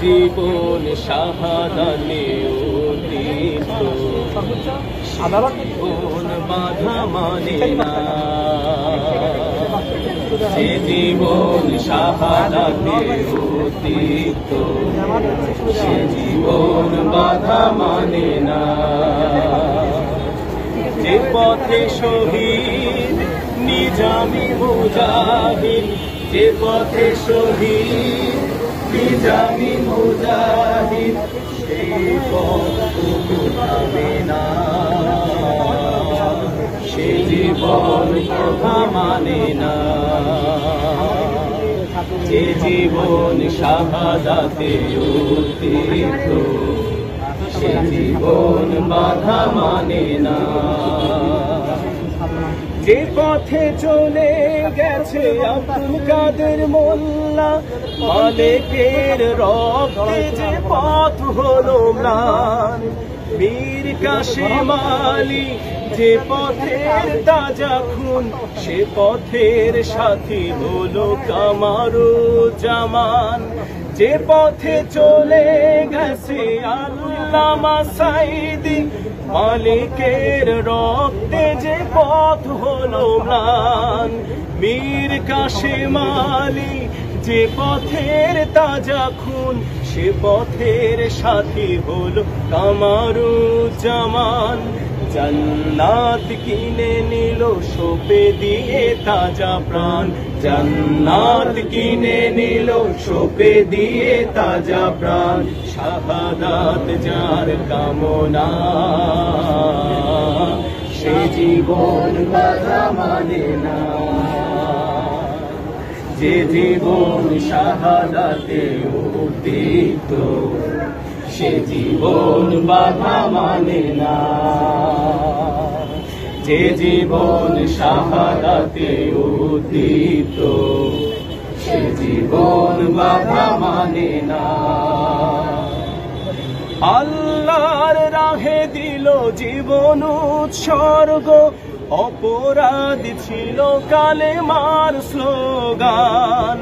জীবন শাহাদাতে উদ্দীপ্ত, জীবন বাধা মানে না। যে জীবন শাহাদাতে উদ্দীপ্ত, সে জীবন বাধা মানে না। যে পথে শহীদ নিজামী মুজাহিদ, যে পথে শহীদ নিজামী মুজাহিদ, সেই পথ থামে না। সে জীবন কথা মানে না। যে জীবন শাহাদাতে উদ্দীপ্ত, সে জীবন বাধা মানে না। যে পথে চলে গেছে আব্দুল কাদের মোল্লা, মালিকের রক্তে যে পথ হলো ম্লান। মীর কাসেম আলী যে পথের তাজা খুন, সে পথের সাথী হলো কামারুজ্জামান। যে পথে চলে গেছে আল্লামা সাঈদী, মালিকের রক্তে যে পথ হলো ম্লান। মীর কাসেম আলী যে পথের তাজা খুন, সে পথের সাথী হলো কামারুজ্জামান। জান্নাত কিনে নিল সোপে দিয়ে তাজা প্রাণ, জান্নাত কিনে নিল সোপে দিয়ে তাজা প্রাণ। শাহাদাত যার কামনা, সে জীবন বাধা মানে না। যে জীবন শাহাদাতে উদ্দীপ্ত, সে জীবন বাধা মানে না। যে জীবন শাহাদাতে উদ্দীপ্ত, সে জীবন বাধা মানে না। আল্লাহর রাহে দিল জীবন উৎসর্গ, অপরাধ ছিল কালেমার স্লোগান।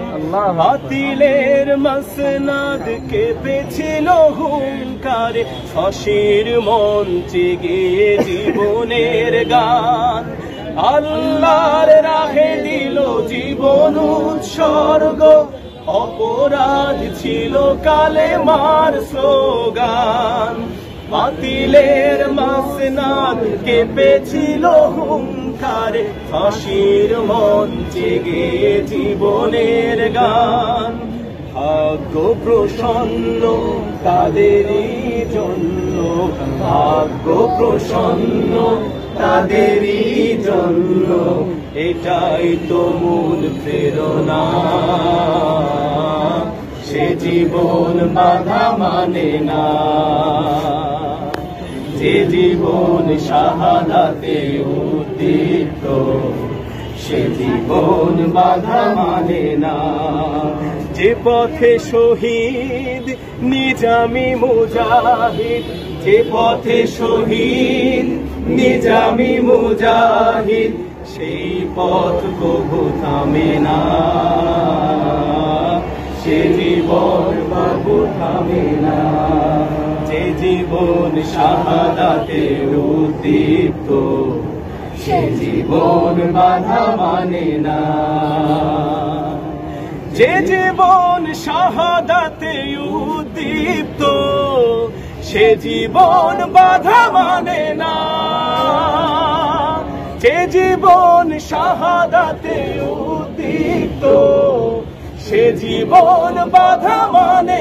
বাতিলের মসনদ কেঁপেছিল হুঙ্কারে, ফাঁসির মঞ্চে গিয়ে জীবনের গান। আল্লাহর রাহে দিল জীবন উৎসর্গ, অপরাধ ছিল কালেমার স্লোগান। বাতিলের মসনদ কেঁপেছিল হুঙ্কারে, ফাঁসির মঞ্চে গিয়ে জীবনের গান। ভাগ্য প্রসন্ন তাদেরই জন্য, ভাগ্য প্রসন্ন তাদেরই জন্য, এটাই তো মূল প্রেরণা। সে জীবন বাধা মানে না। যে জীবন শাহাদাতে উদ্দীপ্ত, সে জীবন বাধা মানে না। যে পথে শহীদ নিজামী মুজাহিদ, যে পথে শহীদ নিজামী মুজাহিদ, সেই পথ কবু থামে না। সে জীবন কবু থামে না। যে জীবন শাহাদাতে উদ্দীপ্ত, সে জীবন বাধা মানে না। যে জীবন শাহাদাতে উদ্দীপ্ত, সে জীবন বাধা মানে না। যে জীবন শাহাদাতে উদ্দীপ্ত, সে জীবন বাধা মানে